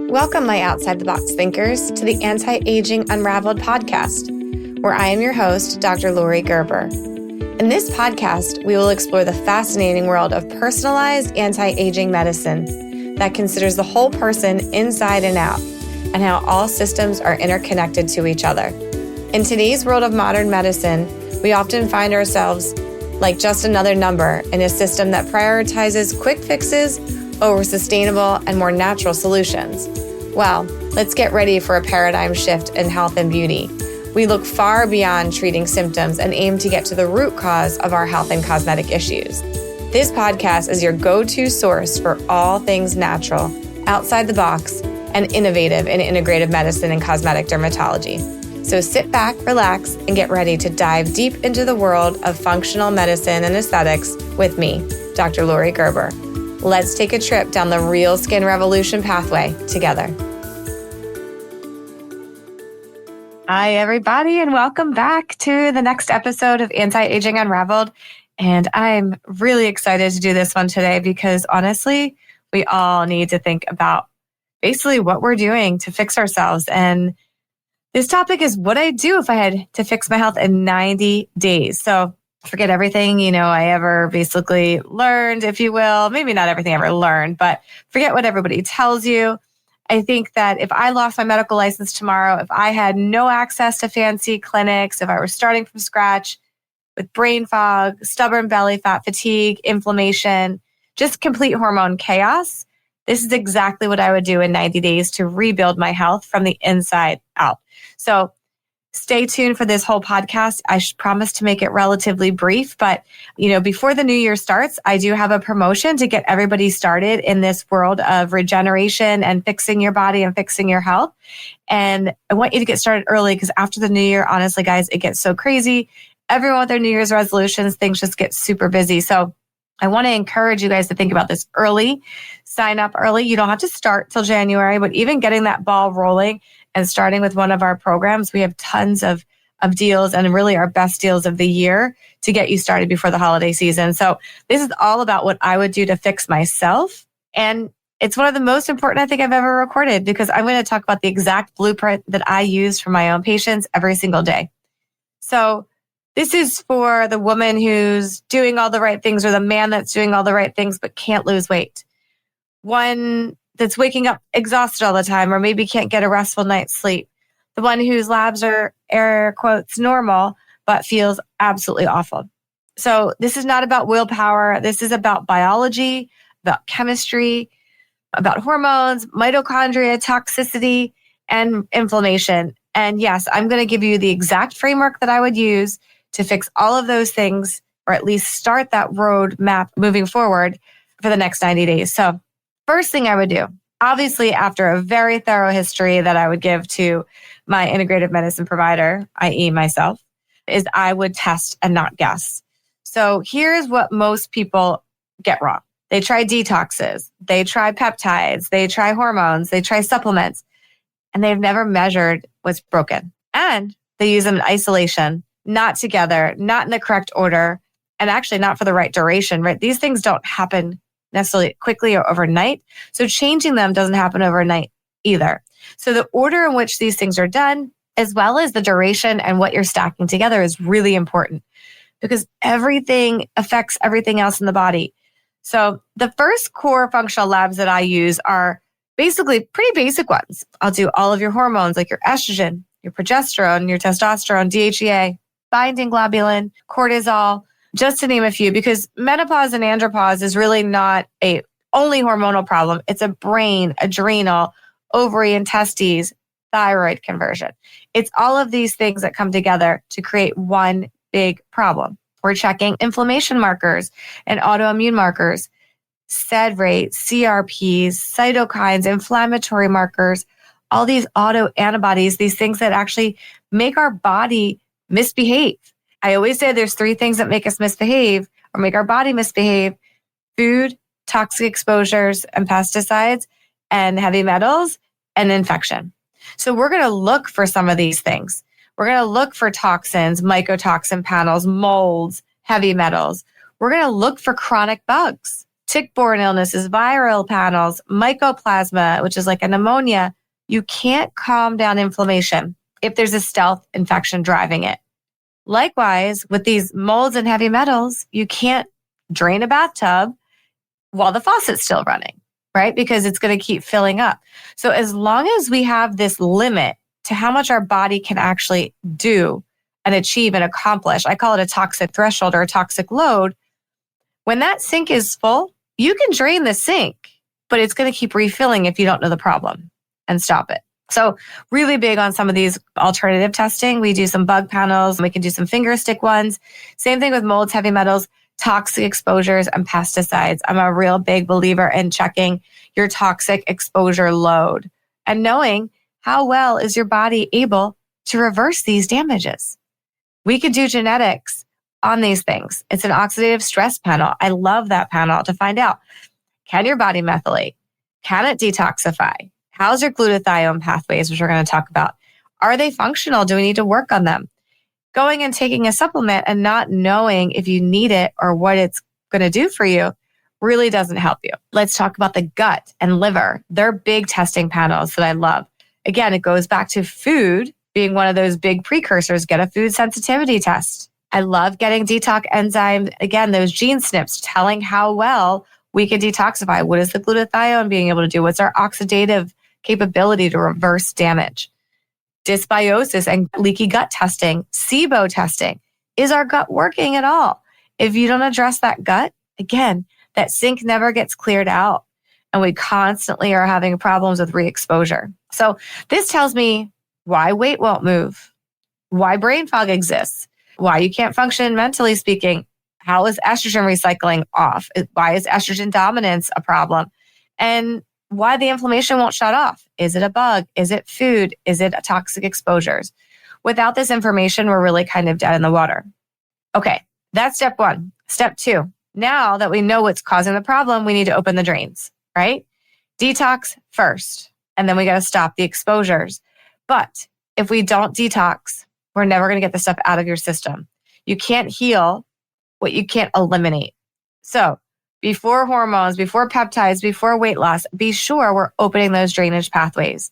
Welcome, my outside the box thinkers, to the Anti-Aging Unraveled podcast, where I am your host, Dr. Lori Gerber. In this podcast, we will explore the fascinating world of personalized anti-aging medicine that considers the whole person inside and out, and how all systems are interconnected to each other. In today's world of modern medicine, we often find ourselves like just another number in a system that prioritizes quick fixes over sustainable and more natural solutions. Well, let's get ready for a paradigm shift in health and beauty. We look far beyond treating symptoms and aim to get to the root cause of our health and cosmetic issues. This podcast is your go-to source for all things natural, outside the box, and innovative in integrative medicine and cosmetic dermatology. So sit back, relax, and get ready to dive deep into the world of functional medicine and aesthetics with me, Dr. Lori Gerber. Let's take a trip down the real skin revolution pathway together. Hi, everybody, and welcome back to the next episode of Anti-Aging Unraveled. And I'm really excited to do this one today because honestly, we all need to think about basically what we're doing to fix ourselves. And this topic is what I do if I had to fix my health in 90 days. So forget everything, I ever basically learned, if you will. Maybe not everything I ever learned, but forget what everybody tells you. I think that if I lost my medical license tomorrow, if I had no access to fancy clinics, if I were starting from scratch with brain fog, stubborn belly fat, fatigue, inflammation, just complete hormone chaos, this is exactly what I would do in 90 days to rebuild my health from the inside out. So stay tuned for this whole podcast. I promise to make it relatively brief, but before the new year starts, I do have a promotion to get everybody started in this world of regeneration and fixing your body and fixing your health. And I want you to get started early because after the new year, honestly, guys, it gets so crazy. Everyone with their New Year's resolutions, things just get super busy. So I want to encourage you guys to think about this early, sign up early. You don't have to start till January, but even getting that ball rolling and starting with one of our programs, we have tons of deals and really our best deals of the year to get you started before the holiday season. So this is all about what I would do to fix myself. And it's one of the most important I think I've ever recorded because I'm going to talk about the exact blueprint that I use for my own patients every single day. So this is for the woman who's doing all the right things or the man that's doing all the right things but can't lose weight. One that's waking up exhausted all the time or maybe can't get a restful night's sleep. The one whose labs are air quotes normal but feels absolutely awful. So this is not about willpower. This is about biology, about chemistry, about hormones, mitochondria, toxicity, and inflammation. And yes, I'm going to give you the exact framework that I would use to fix all of those things, or at least start that roadmap moving forward for the next 90 days. So first thing I would do, obviously after a very thorough history that I would give to my integrative medicine provider, i.e. myself, is I would test and not guess. So here's what most people get wrong. They try detoxes, they try peptides, they try hormones, they try supplements, and they've never measured what's broken. And they use them in isolation, not together, not in the correct order, and actually not for the right duration, right? These things don't happen necessarily quickly or overnight. So changing them doesn't happen overnight either. So the order in which these things are done, as well as the duration and what you're stacking together is really important because everything affects everything else in the body. So the first core functional labs that I use are basically pretty basic ones. I'll do all of your hormones like your estrogen, your progesterone, your testosterone, DHEA, binding globulin, cortisol, just to name a few, because menopause and andropause is really not a only hormonal problem. It's a brain, adrenal, ovary and testes, thyroid conversion. It's all of these things that come together to create one big problem. We're checking inflammation markers and autoimmune markers, SED rate, CRPs, cytokines, inflammatory markers, all these autoantibodies, these things that actually make our body misbehave. I always say there's three things that make us misbehave or make our body misbehave: food, toxic exposures and pesticides, and heavy metals, and infection. So we're going to look for some of these things. We're going to look for toxins, mycotoxin panels, molds, heavy metals. We're going to look for chronic bugs. tick-borne illnesses, viral panels, mycoplasma, which is like a pneumonia. You can't calm down inflammation if there's a stealth infection driving it. Likewise, with these molds and heavy metals, you can't drain a bathtub while the faucet's still running, right? Because it's going to keep filling up. So as long as we have this limit to how much our body can actually do and achieve and accomplish, I call it a toxic threshold or a toxic load. When that sink is full, you can drain the sink, but it's going to keep refilling if you don't know the problem and stop it. So really big on some of these alternative testing. We do some bug panels. We can do some finger stick ones. Same thing with molds, heavy metals, toxic exposures, and pesticides. I'm a real big believer in checking your toxic exposure load and knowing how well is your body able to reverse these damages. We could do genetics on these things. It's an oxidative stress panel. I love that panel to find out, can your body methylate? Can it detoxify? How's your glutathione pathways, which we're going to talk about? Are they functional? Do we need to work on them? Going and taking a supplement and not knowing if you need it or what it's going to do for you really doesn't help you. Let's talk about the gut and liver. They're big testing panels that I love. Again, it goes back to food being one of those big precursors. Get a food sensitivity test. I love getting detox enzymes. Again, those gene SNPs telling how well we can detoxify. What is the glutathione being able to do? What's our oxidative capability to reverse damage? Dysbiosis and leaky gut testing, SIBO testing. Is our gut working at all? If you don't address that gut, again, that sink never gets cleared out. And we constantly are having problems with re-exposure. So this tells me why weight won't move, why brain fog exists, why you can't function mentally speaking. How is estrogen recycling off? Why is estrogen dominance a problem? And why the inflammation won't shut off. Is it a bug? Is it food? Is it toxic exposures? Without this information, we're really kind of dead in the water. Okay, that's step one. Step two, now that we know what's causing the problem, we need to open the drains, right? Detox first, and then we got to stop the exposures. But if we don't detox, we're never going to get the stuff out of your system. You can't heal what you can't eliminate. So before hormones, before peptides, before weight loss, be sure we're opening those drainage pathways.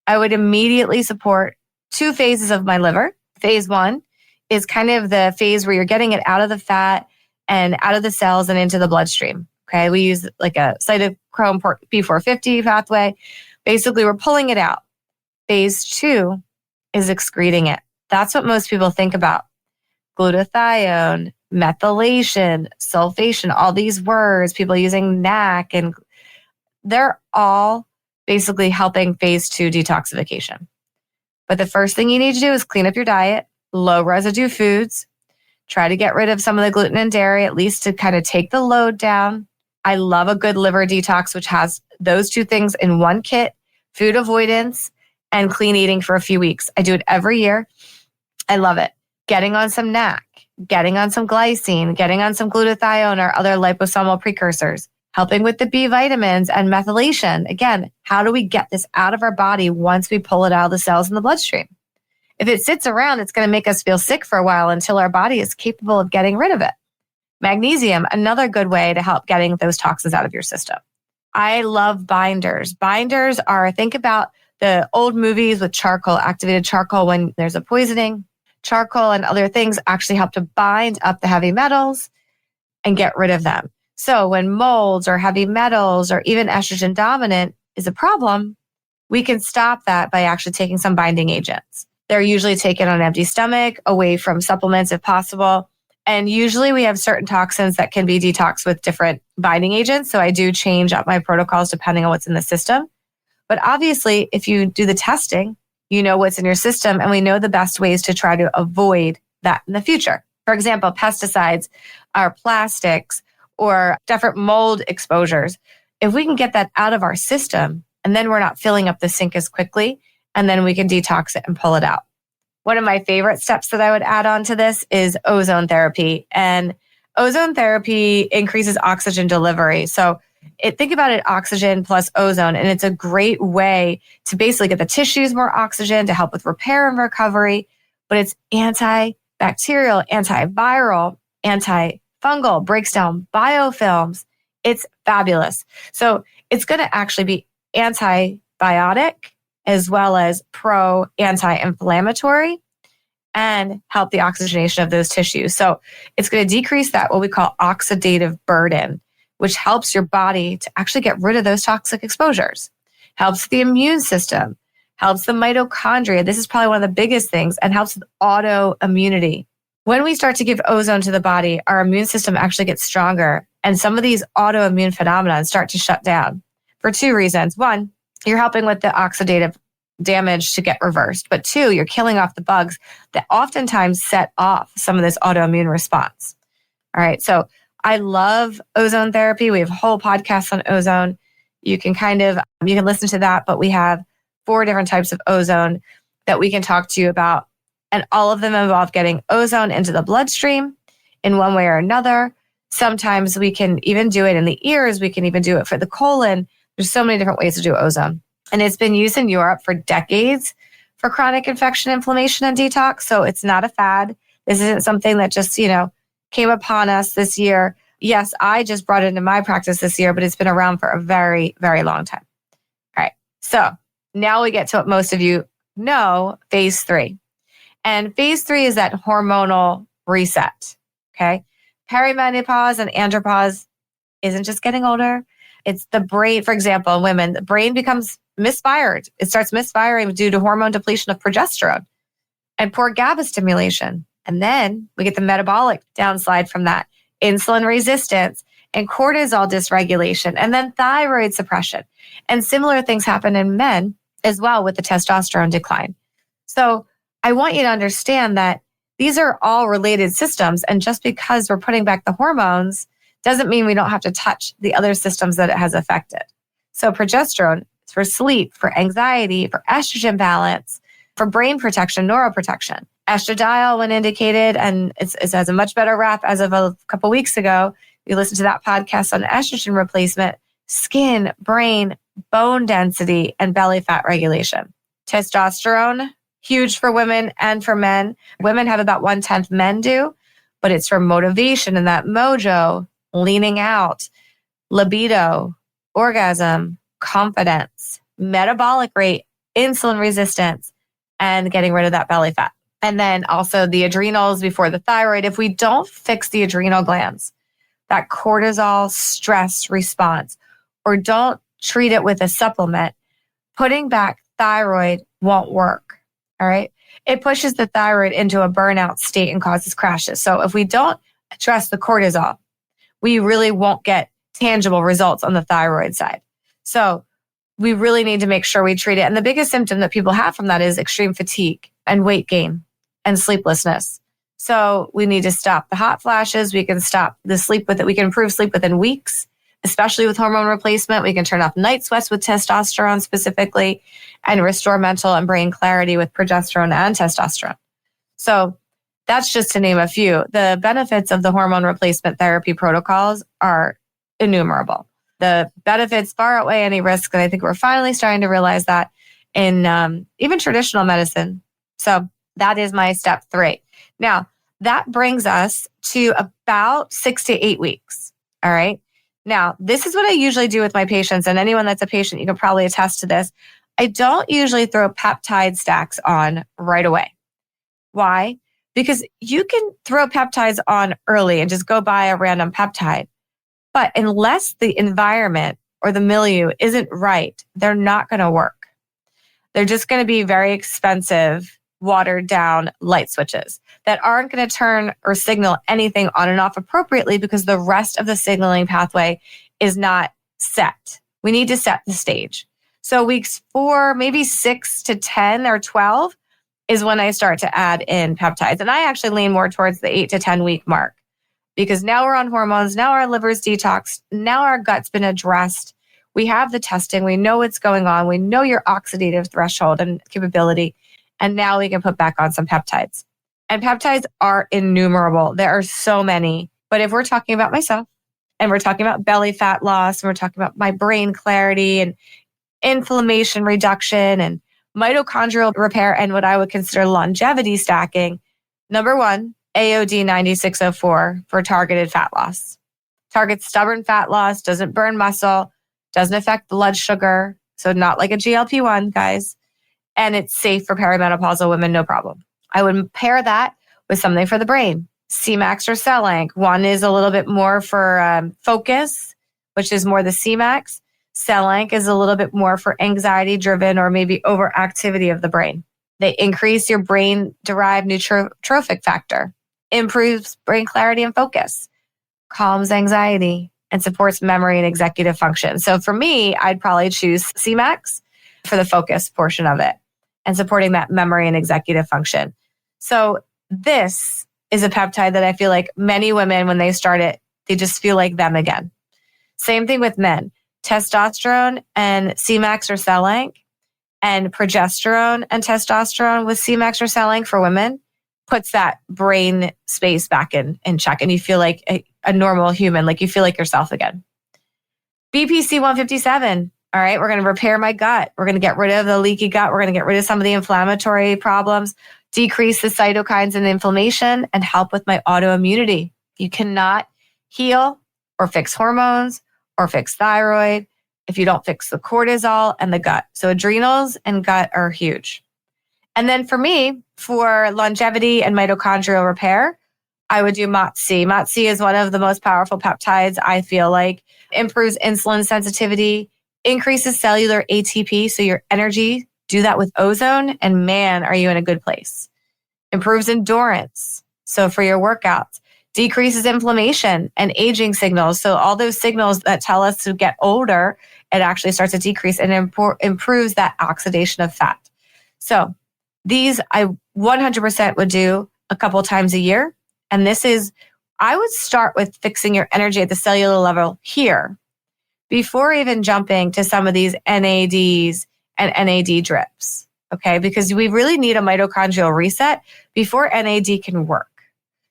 I would immediately support 2 phases of my liver. Phase 1 is kind of the phase where you're getting it out of the fat and out of the cells and into the bloodstream. Okay, we use like a cytochrome P450 pathway. Basically, we're pulling it out. Phase 2 is excreting it. That's what most people think about. Glutathione, methylation, sulfation, all these words, people using NAC, and they're all basically helping phase 2 detoxification. But the first thing you need to do is clean up your diet, low residue foods, try to get rid of some of the gluten and dairy, at least to kind of take the load down. I love a good liver detox, which has those 2 things in one kit, food avoidance and clean eating for a few weeks. I do it every year. I love it. Getting on some NAC, getting on some glycine, getting on some glutathione or other liposomal precursors, helping with the B vitamins and methylation. Again, how do we get this out of our body once we pull it out of the cells in the bloodstream? If it sits around, it's going to make us feel sick for a while until our body is capable of getting rid of it. Magnesium, another good way to help getting those toxins out of your system. I love binders. Binders are, think about the old movies with charcoal, activated charcoal when there's a poisoning. Charcoal and other things actually help to bind up the heavy metals and get rid of them. So when molds or heavy metals or even estrogen dominant is a problem, we can stop that by actually taking some binding agents. They're usually taken on an empty stomach, away from supplements if possible. And usually we have certain toxins that can be detoxed with different binding agents. So I do change up my protocols depending on what's in the system. But obviously, if you do the testing, you know what's in your system, and we know the best ways to try to avoid that in the future. For example, pesticides or plastics or different mold exposures. If we can get that out of our system, and then we're not filling up the sink as quickly, and then we can detox it and pull it out. One of my favorite steps that I would add on to this is ozone therapy. And ozone therapy increases oxygen delivery. So think about it, oxygen plus ozone, and it's a great way to basically get the tissues more oxygen to help with repair and recovery, but it's antibacterial, antiviral, antifungal, breaks down biofilms, It's fabulous. So it's going to actually be antibiotic as well as anti-inflammatory and help the oxygenation of those tissues. So it's going to decrease that, what we call oxidative burden, which helps your body to actually get rid of those toxic exposures, helps the immune system, helps the mitochondria. This is probably one of the biggest things, and helps with autoimmunity. When we start to give ozone to the body, our immune system actually gets stronger, and some of these autoimmune phenomena start to shut down for two reasons. One, you're helping with the oxidative damage to get reversed. But two, you're killing off the bugs that oftentimes set off some of this autoimmune response. All right. So I love ozone therapy. We have a whole podcast on ozone. You can listen to that, but we have 4 different types of ozone that we can talk to you about. And all of them involve getting ozone into the bloodstream in one way or another. Sometimes we can even do it in the ears. We can even do it for the colon. There's so many different ways to do ozone. And it's been used in Europe for decades for chronic infection, inflammation, and detox. So it's not a fad. This isn't something that just, came upon us this year. Yes, I just brought it into my practice this year, but it's been around for a very, very long time. All right. So now we get to what most of you know, phase 3. And phase 3 is that hormonal reset. Okay. Perimenopause and andropause isn't just getting older. It's the brain, for example, in women, the brain becomes misfired. It starts misfiring due to hormone depletion of progesterone and poor GABA stimulation. And then we get the metabolic downslide from that, insulin resistance and cortisol dysregulation, and then thyroid suppression. And similar things happen in men as well with the testosterone decline. So I want you to understand that these are all related systems. And just because we're putting back the hormones doesn't mean we don't have to touch the other systems that it has affected. So progesterone is for sleep, for anxiety, for estrogen balance, for brain protection, neuroprotection. Estradiol, when indicated, and it has a much better rap as of a couple weeks ago. You listen to that podcast on estrogen replacement, skin, brain, bone density, and belly fat regulation. Testosterone, huge for women and for men. Women have about 1/10 men do, but it's for motivation and that mojo, leaning out, libido, orgasm, confidence, metabolic rate, insulin resistance, and getting rid of that belly fat. And then also the adrenals before the thyroid. If we don't fix the adrenal glands, that cortisol stress response, or don't treat it with a supplement, putting back thyroid won't work. All right. It pushes the thyroid into a burnout state and causes crashes. So if we don't address the cortisol, we really won't get tangible results on the thyroid side. So we really need to make sure we treat it. And the biggest symptom that people have from that is extreme fatigue and weight gain and sleeplessness. So we need to stop the hot flashes. We can stop the sleep with it. We can improve sleep within weeks, especially with hormone replacement. We can turn off night sweats with testosterone specifically and restore mental and brain clarity with progesterone and testosterone. So that's just to name a few. The benefits of the hormone replacement therapy protocols are innumerable. The benefits far outweigh any risk, and I think we're finally starting to realize that in even traditional medicine. So that is my step 3. Now, that brings us to about 6 to 8 weeks. All right. Now, this is what I usually do with my patients, and anyone that's a patient, you can probably attest to this. I don't usually throw peptide stacks on right away. Why? Because you can throw peptides on early and just go buy a random peptide. But unless the environment or the milieu isn't right, they're not going to work. They're just going to be very expensive, watered down light switches that aren't going to turn or signal anything on and off appropriately because the rest of the signaling pathway is not set. We need to set the stage. So weeks 4, maybe 6 to 10 or 12 is when I start to add in peptides. And I actually lean more towards the 8 to 10 week mark because now we're on hormones. Now our liver's detoxed. Now our gut's been addressed. We have the testing. We know what's going on. We know your oxidative threshold and capability. And now we can put back on some peptides. And peptides are innumerable. There are so many. But if we're talking about myself and we're talking about belly fat loss, and we're talking about my brain clarity and inflammation reduction and mitochondrial repair and what I would consider longevity stacking, number 1, AOD 9604 for targeted fat loss. targets stubborn fat loss, doesn't burn muscle, doesn't affect blood sugar. So not like a GLP-1, guys. And it's safe for perimenopausal women, no problem. I would pair that with something for the brain. C-Max or Cell-Ank. One is a little bit more for focus, which is more the C-Max. Cell-Ank is a little bit more for anxiety-driven or maybe overactivity of the brain. They increase your brain-derived neurotrophic factor, improves brain clarity and focus, calms anxiety, and supports memory and executive function. So for me, I'd probably choose C-Max for the focus portion of it and supporting that memory and executive function. So this is a peptide that I feel like many women, when they start it, they just feel like them again. Same thing with men. Testosterone and C-Max or Cell-Ank, and progesterone and testosterone with C-Max or Cell-Ank for women puts that brain space back in check, and you feel like a normal human, like you feel like yourself again. BPC 157. All right, we're going to repair my gut. We're going to get rid of the leaky gut. We're going to get rid of some of the inflammatory problems, decrease the cytokines and inflammation, and help with my autoimmunity. You cannot heal or fix hormones or fix thyroid if you don't fix the cortisol and the gut. So adrenals and gut are huge. And then for me, for longevity and mitochondrial repair, I would do MOTS-C. MOTS-C is one of the most powerful peptides, I feel like. Improves insulin sensitivity, increases cellular ATP, so your energy, do that with ozone, and man, are you in a good place. Improves endurance, so for your workouts. Decreases inflammation and aging signals, so all those signals that tell us to get older, it actually starts to decrease and improves that oxidation of fat. So these I 100% would do a couple times a year. And this is, I would start with fixing your energy at the cellular level here before even jumping to some of these NADs and NAD drips, okay? Because we really need a mitochondrial reset before NAD can work.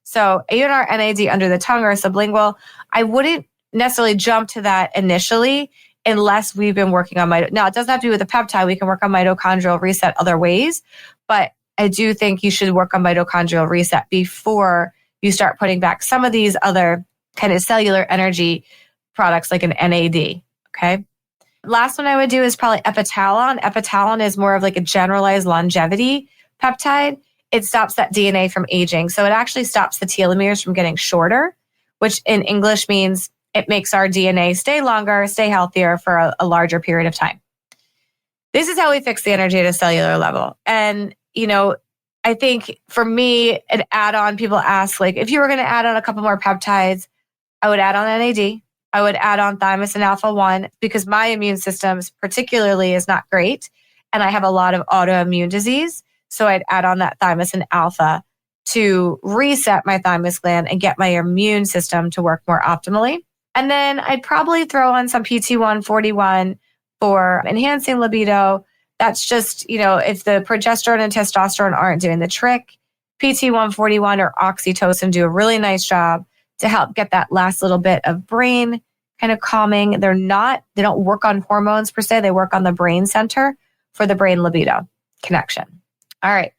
So even our NAD under the tongue or sublingual, I wouldn't necessarily jump to that initially unless we've been working on now, it doesn't have to be with a peptide. We can work on mitochondrial reset other ways, but I do think you should work on mitochondrial reset before you start putting back some of these other kind of cellular energy products like an NAD, okay? Last one I would do is probably epitalon. Epitalon is more of like a generalized longevity peptide. It stops that DNA from aging. So it actually stops the telomeres from getting shorter, which in English means it makes our DNA stay longer, stay healthier for a larger period of time. This is how we fix the energy at a cellular level. And, you know, I think for me, an add-on, people ask, like, if you were going to add on a couple more peptides, I would add on NAD. I would add on thymosin alpha-1 because my immune system particularly is not great. And I have a lot of autoimmune disease. So I'd add on that thymosin alpha to reset my thymus gland and get my immune system to work more optimally. And then I'd probably throw on some PT141 for enhancing libido. That's just, you know, if the progesterone and testosterone aren't doing the trick, PT141 or oxytocin do a really nice job to help get that last little bit of brain kind of calming. They don't work on hormones per se. They work on the brain center for the brain libido connection. All right.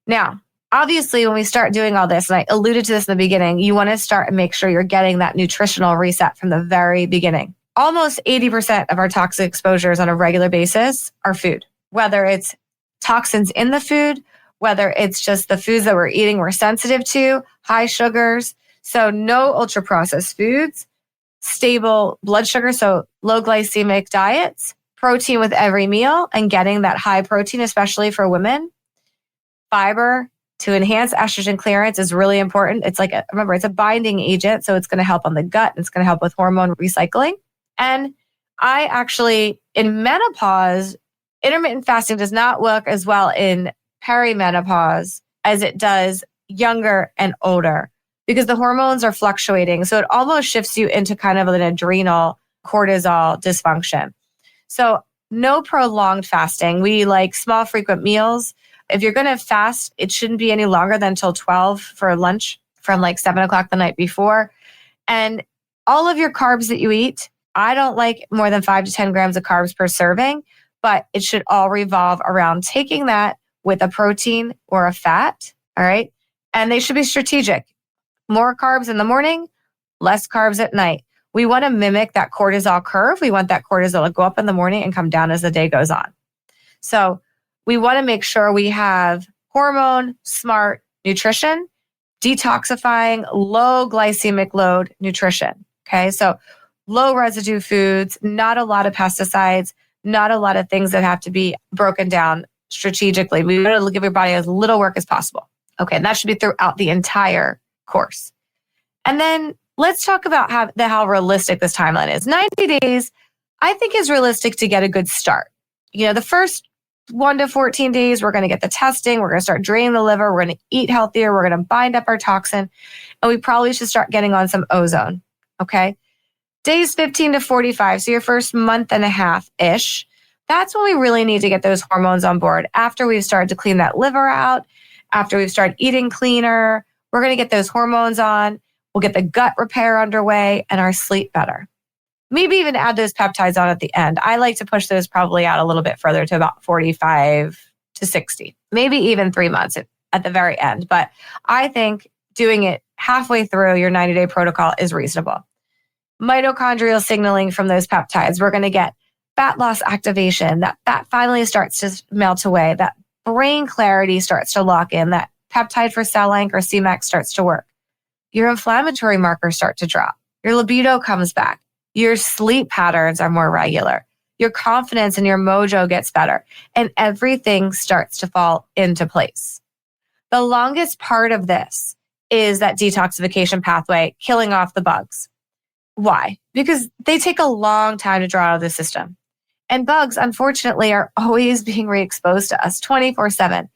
Now, obviously, when we start doing all this, and I alluded to this in the beginning, you want to start and make sure you're getting that nutritional reset from the very beginning. Almost 80% of our toxic exposures on a regular basis are food, whether it's toxins in the food, whether it's just the foods that we're eating we're sensitive to, high sugars. So no ultra processed foods, stable blood sugar, so low glycemic diets, protein with every meal, and getting that high protein, especially for women. Fiber to enhance estrogen clearance is really important. It's remember, it's a binding agent, so it's going to help on the gut, and it's going to help with hormone recycling. And I actually, in menopause, intermittent fasting does not work as well in perimenopause as it does younger and older because the hormones are fluctuating. So it almost shifts you into kind of an adrenal cortisol dysfunction. So no prolonged fasting. We like small, frequent meals. If you're going to fast, it shouldn't be any longer than until 12 for lunch from like 7 o'clock the night before. And all of your carbs that you eat, I don't like more than 5 to 10 grams of carbs per serving, but it should all revolve around taking that with a protein or a fat, all right? And they should be strategic. More carbs in the morning, less carbs at night. We want to mimic that cortisol curve. We want that cortisol to go up in the morning and come down as the day goes on. So we want to make sure we have hormone smart nutrition, detoxifying, low glycemic load nutrition. Okay. So low residue foods, not a lot of pesticides, not a lot of things that have to be broken down strategically. We want to give your body as little work as possible. Okay. And that should be throughout the entire course. And then let's talk about how realistic this timeline is. 90 days, I think, is realistic to get a good start. The first 1 to 14 days, we're going to get the testing. We're going to start draining the liver. We're going to eat healthier. We're going to bind up our toxin. And we probably should start getting on some ozone. Okay. Days 15 to 45, so your first month and a half-ish, that's when we really need to get those hormones on board. After we've started to clean that liver out, after we've started eating cleaner, we're going to get those hormones on. We'll get the gut repair underway and our sleep better. Maybe even add those peptides on at the end. I like to push those probably out a little bit further to about 45 to 60, maybe even 3 months at the very end. But I think doing it halfway through your 90-day protocol is reasonable. Mitochondrial signaling from those peptides. We're going to get fat loss activation. That fat finally starts to melt away. That brain clarity starts to lock in. That peptide for cell anchor, CMAX, starts to work. Your inflammatory markers start to drop. Your libido comes back. Your sleep patterns are more regular. Your confidence and your mojo gets better. And everything starts to fall into place. The longest part of this is that detoxification pathway, killing off the bugs. Why? Because they take a long time to draw out of the system. And bugs, unfortunately, are always being re-exposed to us 24/7.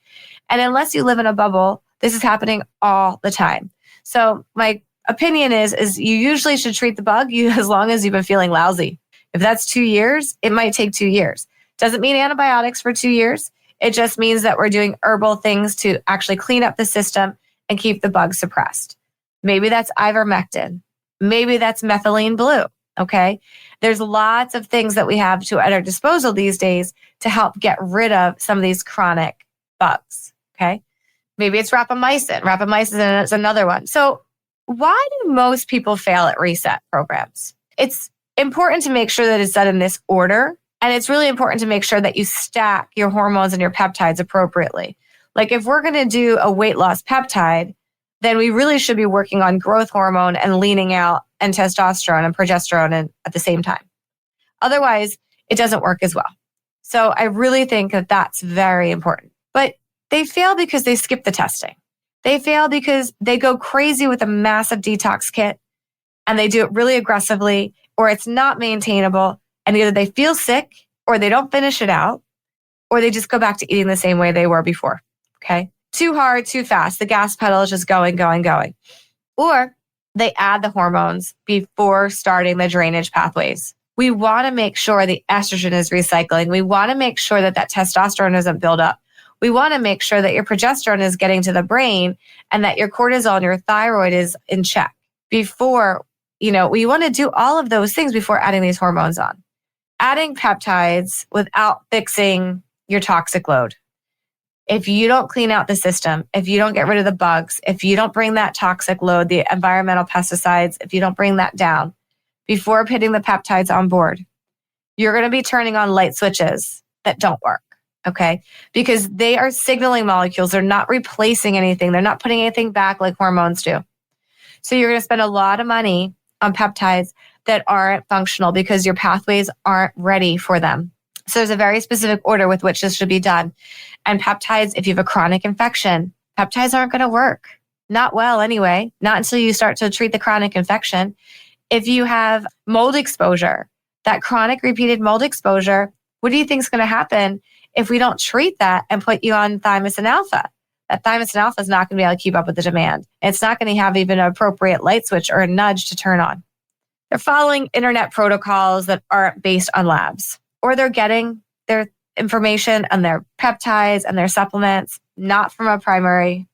And unless you live in a bubble, this is happening all the time. So my opinion is you usually should treat the bug as long as you've been feeling lousy. If that's 2 years, it might take 2 years. Doesn't mean antibiotics for 2 years. It just means that we're doing herbal things to actually clean up the system and keep the bug suppressed. Maybe that's ivermectin. Maybe that's methylene blue, okay? There's lots of things that we have at our disposal these days to help get rid of some of these chronic bugs, okay? Maybe it's rapamycin. Rapamycin is another one. So why do most people fail at reset programs? It's important to make sure that it's done in this order, and it's really important to make sure that you stack your hormones and your peptides appropriately. Like if we're going to do a weight loss peptide, then we really should be working on growth hormone and leaning out and testosterone and progesterone at the same time. Otherwise, it doesn't work as well. So I really think that that's very important. But they fail because they skip the testing. They fail because they go crazy with a massive detox kit and they do it really aggressively, or it's not maintainable. And either they feel sick or they don't finish it out, or they just go back to eating the same way they were before. Okay. Too hard, too fast. The gas pedal is just going. Or they add the hormones before starting the drainage pathways. We want to make sure the estrogen is recycling. We want to make sure that testosterone doesn't build up. We want to make sure that your progesterone is getting to the brain and that your cortisol and your thyroid is in check before, we want to do all of those things before adding these hormones on. Adding peptides without fixing your toxic load. If you don't clean out the system, if you don't get rid of the bugs, if you don't bring that toxic load, the environmental pesticides, if you don't bring that down before putting the peptides on board, you're going to be turning on light switches that don't work, okay? Because they are signaling molecules. They're not replacing anything. They're not putting anything back like hormones do. So you're going to spend a lot of money on peptides that aren't functional because your pathways aren't ready for them. So there's a very specific order with which this should be done. And peptides, if you have a chronic infection, peptides aren't going to work. Not well anyway, not until you start to treat the chronic infection. If you have mold exposure, that chronic repeated mold exposure, what do you think is going to happen if we don't treat that and put you on thymosin alpha? That thymosin alpha is not going to be able to keep up with the demand. It's not going to have even an appropriate light switch or a nudge to turn on. They're following internet protocols that aren't based on labs, or they're getting their information and their peptides and their supplements not from a primary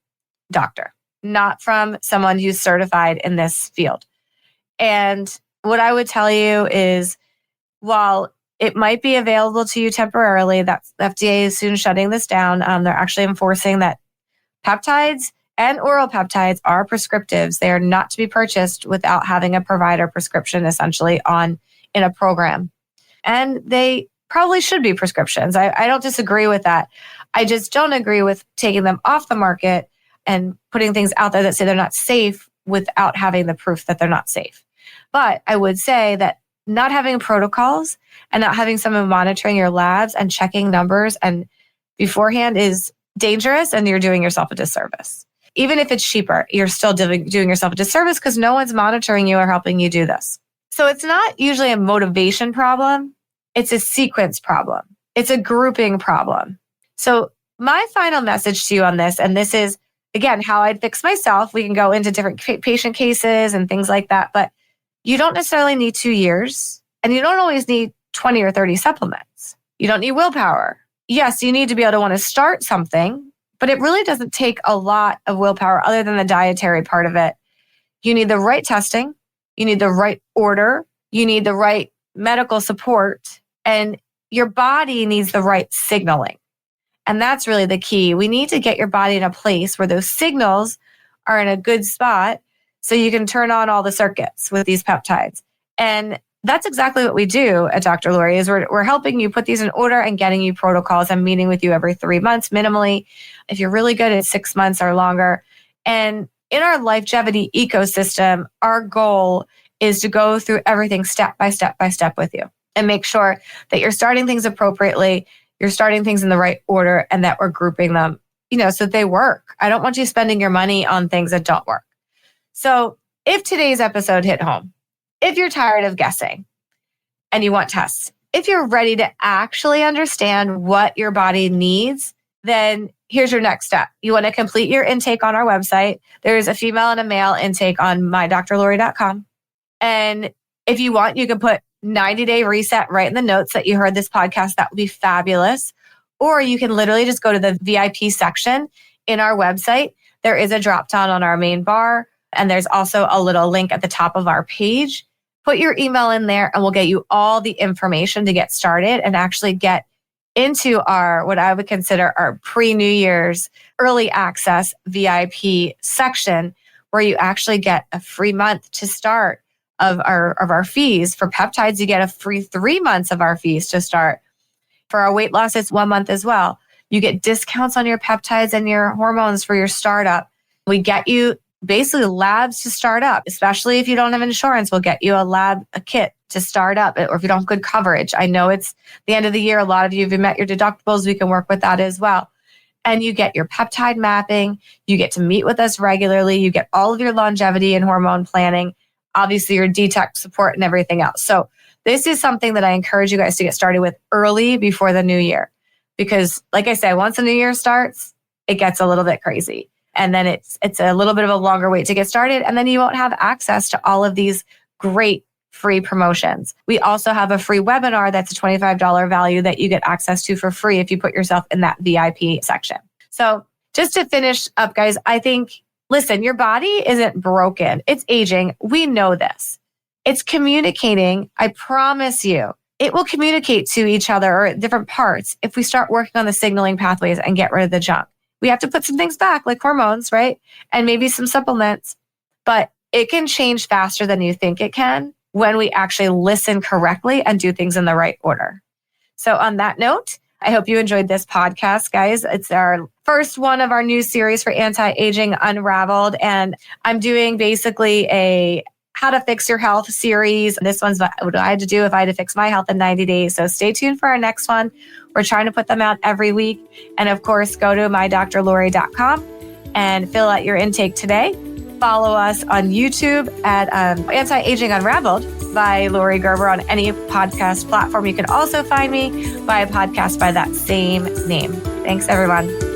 doctor, not from someone who's certified in this field. And what I would tell you is, while it might be available to you temporarily, that FDA is soon shutting this down. They're actually enforcing that peptides and oral peptides are prescriptives. They are not to be purchased without having a provider prescription essentially in a program. And they probably should be prescriptions. I don't disagree with that. I just don't agree with taking them off the market and putting things out there that say they're not safe without having the proof that they're not safe. But I would say that not having protocols and not having someone monitoring your labs and checking numbers and beforehand is dangerous, and you're doing yourself a disservice. Even if it's cheaper, you're still doing yourself a disservice because no one's monitoring you or helping you do this. So it's not usually a motivation problem. It's a sequence problem. It's a grouping problem. So my final message to you on this, and this is, again, how I'd fix myself. We can go into different patient cases and things like that, but you don't necessarily need 2 years, and you don't always need 20 or 30 supplements. You don't need willpower. Yes, you need to be able to want to start something, but it really doesn't take a lot of willpower other than the dietary part of it. You need the right testing. You need the right order. You need the right medical support, and your body needs the right signaling. And that's really the key. We need to get your body in a place where those signals are in a good spot so you can turn on all the circuits with these peptides. And that's exactly what we do at Dr. Lori, is we're helping you put these in order and getting you protocols. I'm meeting with you every 3 months minimally. If you're really good at 6 months or longer. And in our longevity ecosystem, our goal is to go through everything step by step by step with you and make sure that you're starting things appropriately, you're starting things in the right order, and that we're grouping them, so they work. I don't want you spending your money on things that don't work. So if today's episode hit home, if you're tired of guessing and you want tests, if you're ready to actually understand what your body needs, then here's your next step. You want to complete your intake on our website. There's a female and a male intake on mydrlori.com. And if you want, you can put 90-day reset right in the notes that you heard this podcast. That would be fabulous. Or you can literally just go to the VIP section in our website. There is a drop down on our main bar, and there's also a little link at the top of our page. Put your email in there and we'll get you all the information to get started and actually get into our, what I would consider our pre-New Year's early access VIP section, where you actually get a free month to start of our fees. For peptides, you get a free 3 months of our fees to start. For our weight loss, it's 1 month as well. You get discounts on your peptides and your hormones for your startup. We get you basically labs to start up, especially if you don't have insurance. We'll get you a kit to start up, or if you don't have good coverage. I know it's the end of the year. A lot of you have met your deductibles. We can work with that as well. And you get your peptide mapping. You get to meet with us regularly. You get all of your longevity and hormone planning, obviously your detox support and everything else. So this is something that I encourage you guys to get started with early before the new year. Because like I said, once the new year starts, it gets a little bit crazy. And then it's a little bit of a longer wait to get started. And then you won't have access to all of these great free promotions. We also have a free webinar that's a $25 value that you get access to for free if you put yourself in that VIP section. So just to finish up, guys, I think, listen, your body isn't broken. It's aging. We know this. It's communicating. I promise you, it will communicate to each other or different parts if we start working on the signaling pathways and get rid of the junk. We have to put some things back, like hormones, right? And maybe some supplements, but it can change faster than you think it can when we actually listen correctly and do things in the right order. So on that note, I hope you enjoyed this podcast, guys. It's our first one of our new series for anti-aging, Unraveled. And I'm doing basically a how to fix your health series. This one's what I had to do if I had to fix my health in 90 days. So stay tuned for our next one. We're trying to put them out every week. And of course, go to mydrlori.com and fill out your intake today. Follow us on YouTube at Anti-Aging Unraveled by Lori Gerber on any podcast platform. You can also find me by a podcast by that same name. Thanks, everyone.